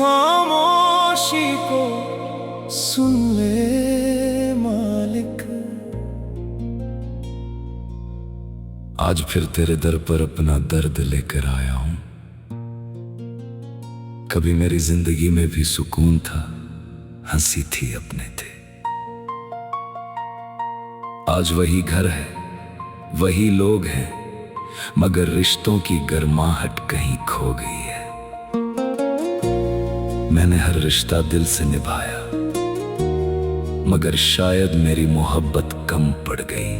खामोशी को सुन ले मालिक। आज फिर तेरे दर पर अपना दर्द लेकर आया हूं। कभी मेरी जिंदगी में भी सुकून था, हंसी थी, अपने थे। आज वही घर है, वही लोग हैं, मगर रिश्तों की गर्माहट कहीं खो गई है। मैंने हर रिश्ता दिल से निभाया, मगर शायद मेरी मोहब्बत कम पड़ गई।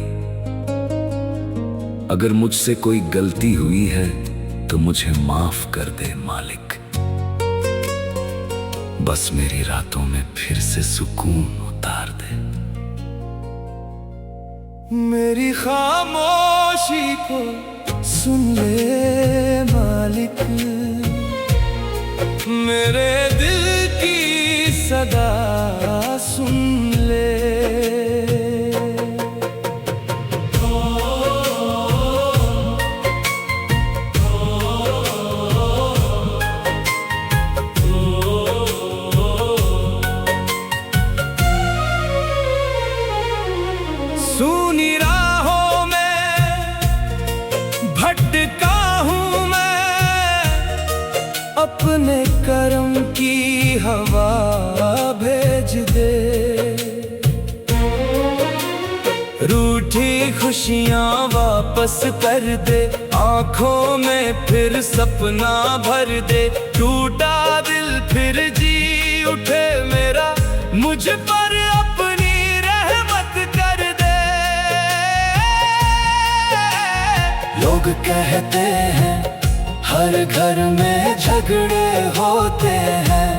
अगर मुझसे कोई गलती हुई है तो मुझे माफ कर दे मालिक। बस मेरी रातों में फिर से सुकून उतार दे। मेरी खामोशी को सुन ले मालिक। मेरे दिल की सदा सुन ले। सुनी राहों में भटका हूँ मैं, अपने करम की हवा भेज दे। रूठी खुशियाँ वापस कर दे, आँखों में फिर सपना भर दे। टूटा दिल फिर जी उठे मेरा, मुझ पर अपनी रहमत कर दे। लोग कहते हैं हर घर में झगड़े होते हैं,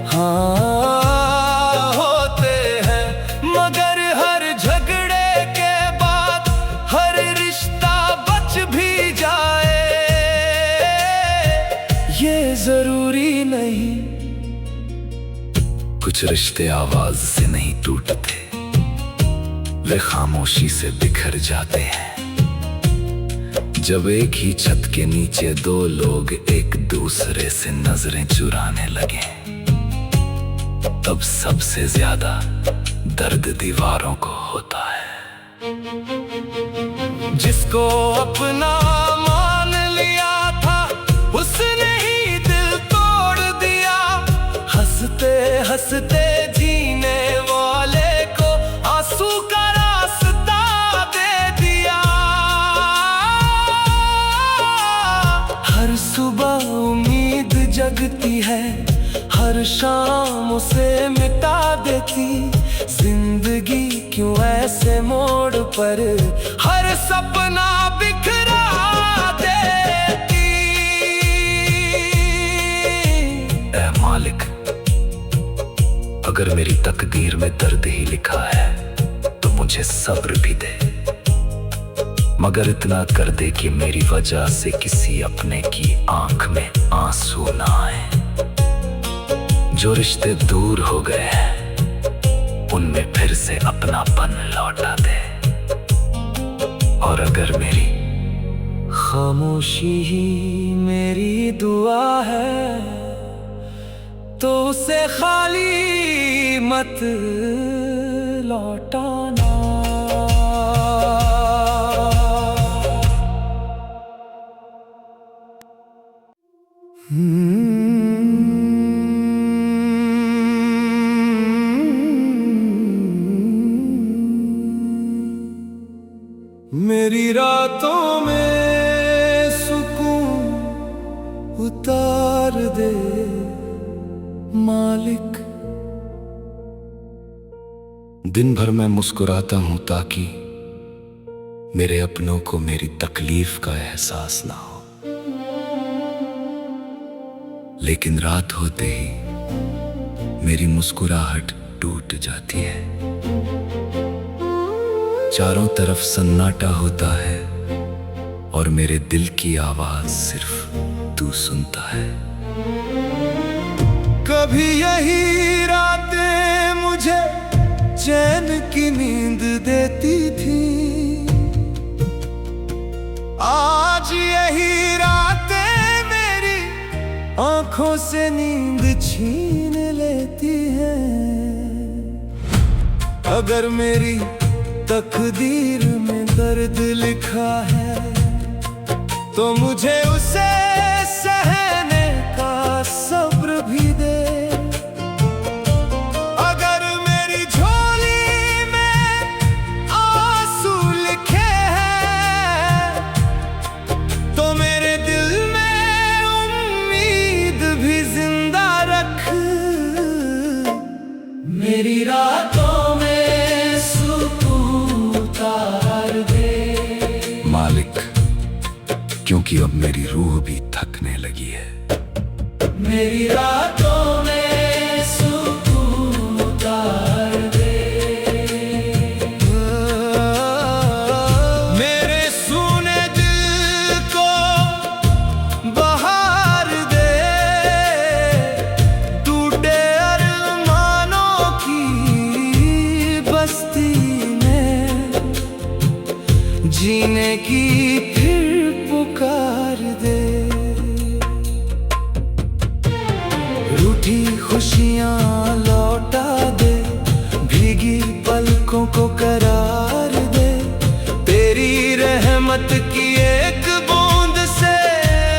हाँ होते हैं, मगर हर झगड़े के बाद हर रिश्ता बच भी जाए ये जरूरी नहीं। कुछ रिश्ते आवाज से नहीं टूटते, वे खामोशी से बिखर जाते हैं। जब एक ही छत के नीचे दो लोग एक दूसरे से नजरें चुराने लगे, तब सबसे ज्यादा दर्द दीवारों को होता है। जिसको अपना मान लिया था उसने ही दिल तोड़ दिया। हंसते हंसते जीने वाले को आंसू का रास्ता दे दिया। हर सुबह उम्मीद जगती है, हर शाम उसे मिटा देती। जिंदगी क्यों ऐसे मोड़ पर हर सपना बिखरा देती। ऐ मालिक, अगर मेरी तकदीर में दर्द ही लिखा है तो मुझे सब्र भी दे, मगर इतना कर दे कि मेरी वजह से किसी अपने की आंख में आंसू ना आए। जो रिश्ते दूर हो गए हैं उनमें फिर से अपनापन लौटा दे। और अगर मेरी खामोशी ही मेरी दुआ है तो उसे खाली मत लौटाना। मेरी रातों में सुकून उतार दे मालिक। दिन भर मैं मुस्कुराता हूं ताकि मेरे अपनों को मेरी तकलीफ का एहसास ना हो, लेकिन रात होते ही मेरी मुस्कुराहट टूट जाती है। चारों तरफ सन्नाटा होता है और मेरे दिल की आवाज सिर्फ तू सुनता है। कभी यही रातें मुझे चैन की नींद देती थी, आज यही रातें मेरी आंखों से नींद छीन लेती है। अगर मेरी तकदीर में दर्द लिखा है तो मुझे उसे सहने का सब्र भी दे। अगर मेरी झोली में आंसू लिखे हैं तो मेरे दिल में उम्मीद भी जिंदा रख। मेरी रातों में सुकून उतार दे मालिक, क्योंकि अब मेरी रूह भी थकने लगी है। मेरी रातों में सुकून उतार दे। मेरे सूने दिल को बहार दे। टूटे अरमानों की बस्ती में जीने की पुकार दे। रूठी खुशियां लौटा दे, भीगी पलकों को करार दे। तेरी रहमत की एक बूंद से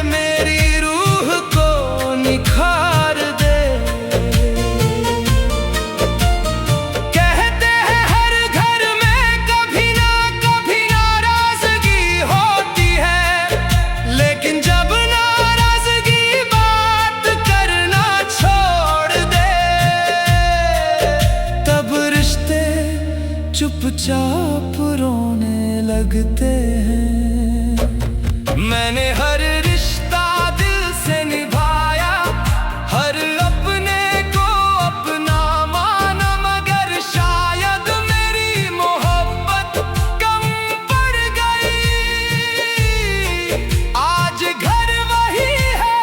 मेरी रूह को निखार दे। कहते हैं हर घर में कभी ना नाराजगी होती है, लेकिन जब नाराजगी बात करना छोड़ दे तब रिश्ते चुपचाप रोने लगते हैं। मैंने हर रिश्ता दिल से निभाया, हर अपने को अपना माना, मगर शायद मेरी मोहब्बत कम पड़ गई। आज घर वही है,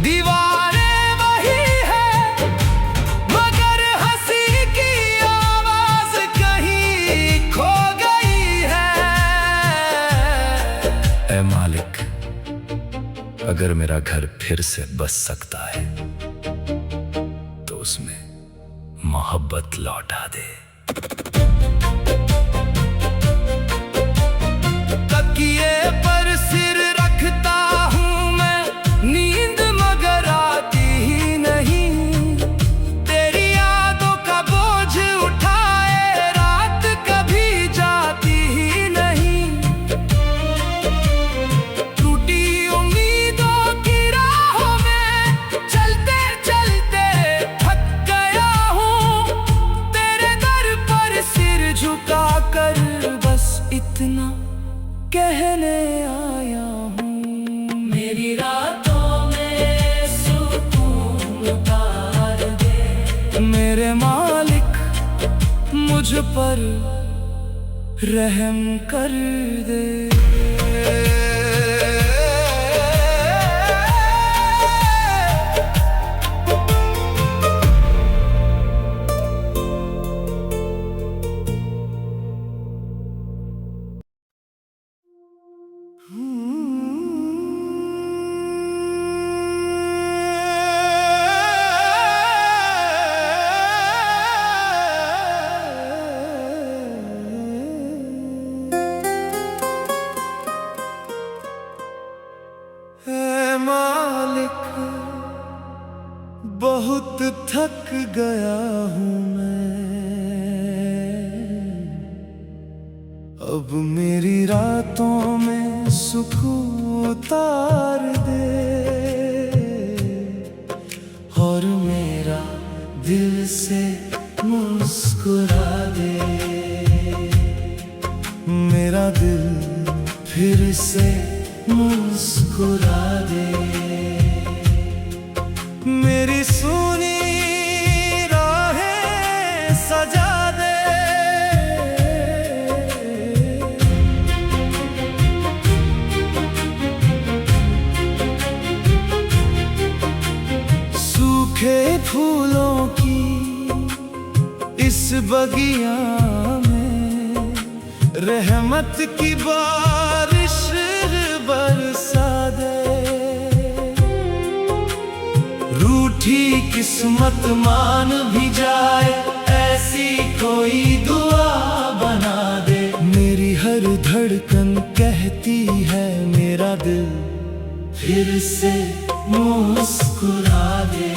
दीवारें वही है, मगर हंसी की आवाज कहीं खो गई है। ऐ मालिक, अगर मेरा घर फिर से बस सकता है तो उसमें मोहब्बत लौटा दे। तकिए पर सिर रखता हूँ मैं, नींद मगर आती ही नहीं। तेरी यादों का बोझ उठाए रात कभी जाती ही नहीं। टूटी उम्मीदों की राहों में चलते चलते थक गया हूँ। तेरे दर पर सिर झुका कर बस इतना कहने आया हूँ। मेरी रातों में सुकून उतार दे। मेरे मालिक, मुझ पर रहम कर दे। ऐ मालिक, बहुत थक गया हूँ मैं। अब मेरी रातों में सुकून उतार दे और मेरा दिल से मुस्कुरा दे। मेरा दिल फिर से मुस्कुरा दे। मेरी सुनी राहें सजा दे। सूखे फूलों की इस बगिया में रहमत की बारिश बरसा दे। रूठी किस्मत मान भी जाए, ऐसी कोई दुआ बना दे। मेरी हर धड़कन कहती है मेरा दिल फिर से मुस्कुरा दे।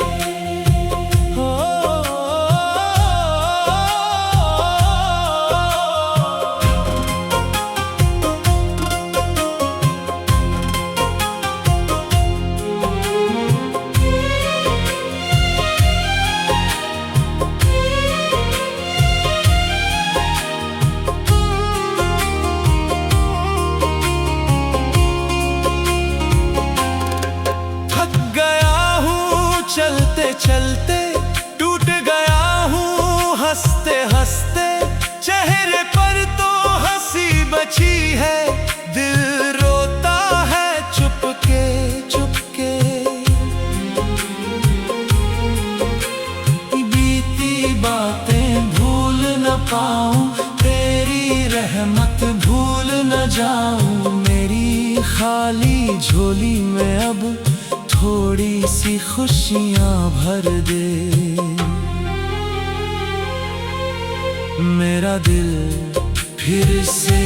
चलते चलते टूट गया हूँ, हंसते हंसते चेहरे पर तो हंसी बची है। दिल रोता है चुपके चुपके, बीती बातें भूल न पाऊँ, तेरी रहमत भूल न जाऊँ। मेरी खाली झोली में अब थोड़ी सी खुशियाँ भर दे। मेरा दिल फिर से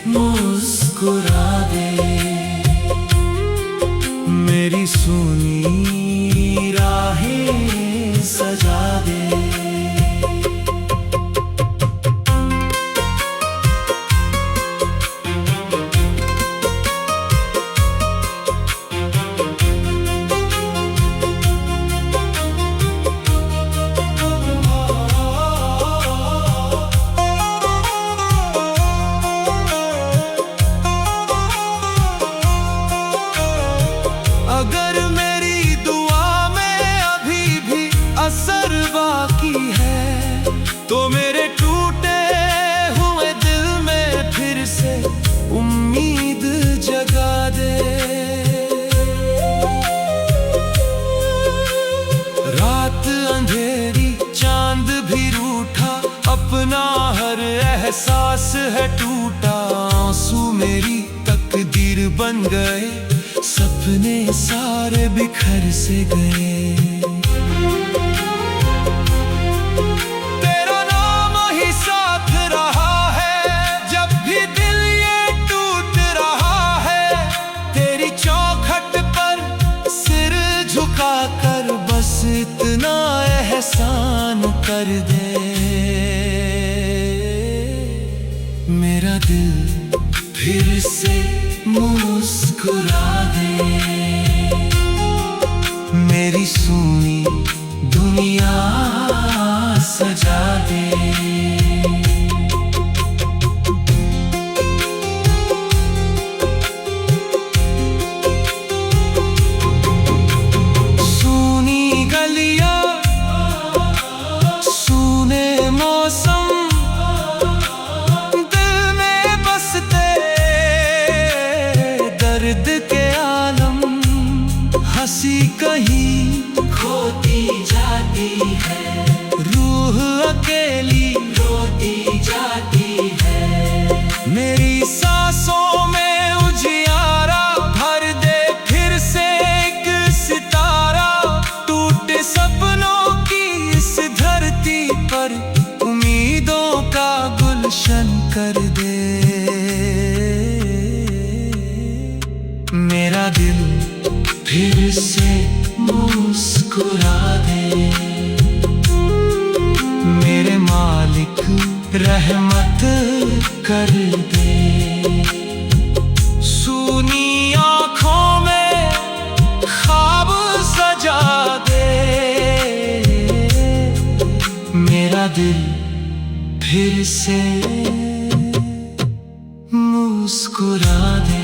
मुस्कुरा दे। मेरी सूनी राहें सजा दे। अगर मेरी दुआ में अभी भी असर बाकी है, तो मेरे टूटे हुए दिल में फिर से उम्मीद जगा दे। रात अंधेरी चांद भी रूठा, अपना हर एहसास है टूटा। आंसू मेरी तकदीर बन गए, सपने सारे बिखर से गए। तेरा नाम ही साथ रहा है, जब भी दिल ये टूट रहा है। तेरी चौखट पर सिर झुका कर बस इतना एहसान कर दे। मेरा दिल फिर से मुस्कुरा दे। मेरी सूनी दुनिया सजा दे। सूनी गलियां, सूने मौसम, दर्द के आलम, हंसी कहीं खोती जाती है। रूह अकेली रोती जाती है। मेरी सांसों में उजियारा भर दे फिर से एक सितारा। टूटे सपनों की इस धरती पर उम्मीदों का गुलशन कर दे। मेरा दिल फिर से मुस्कुरा दे। मेरे मालिक रहमत कर दे। सूनी आँखों में ख्वाब सजा दे। मेरा दिल फिर से मुस्कुरा दे।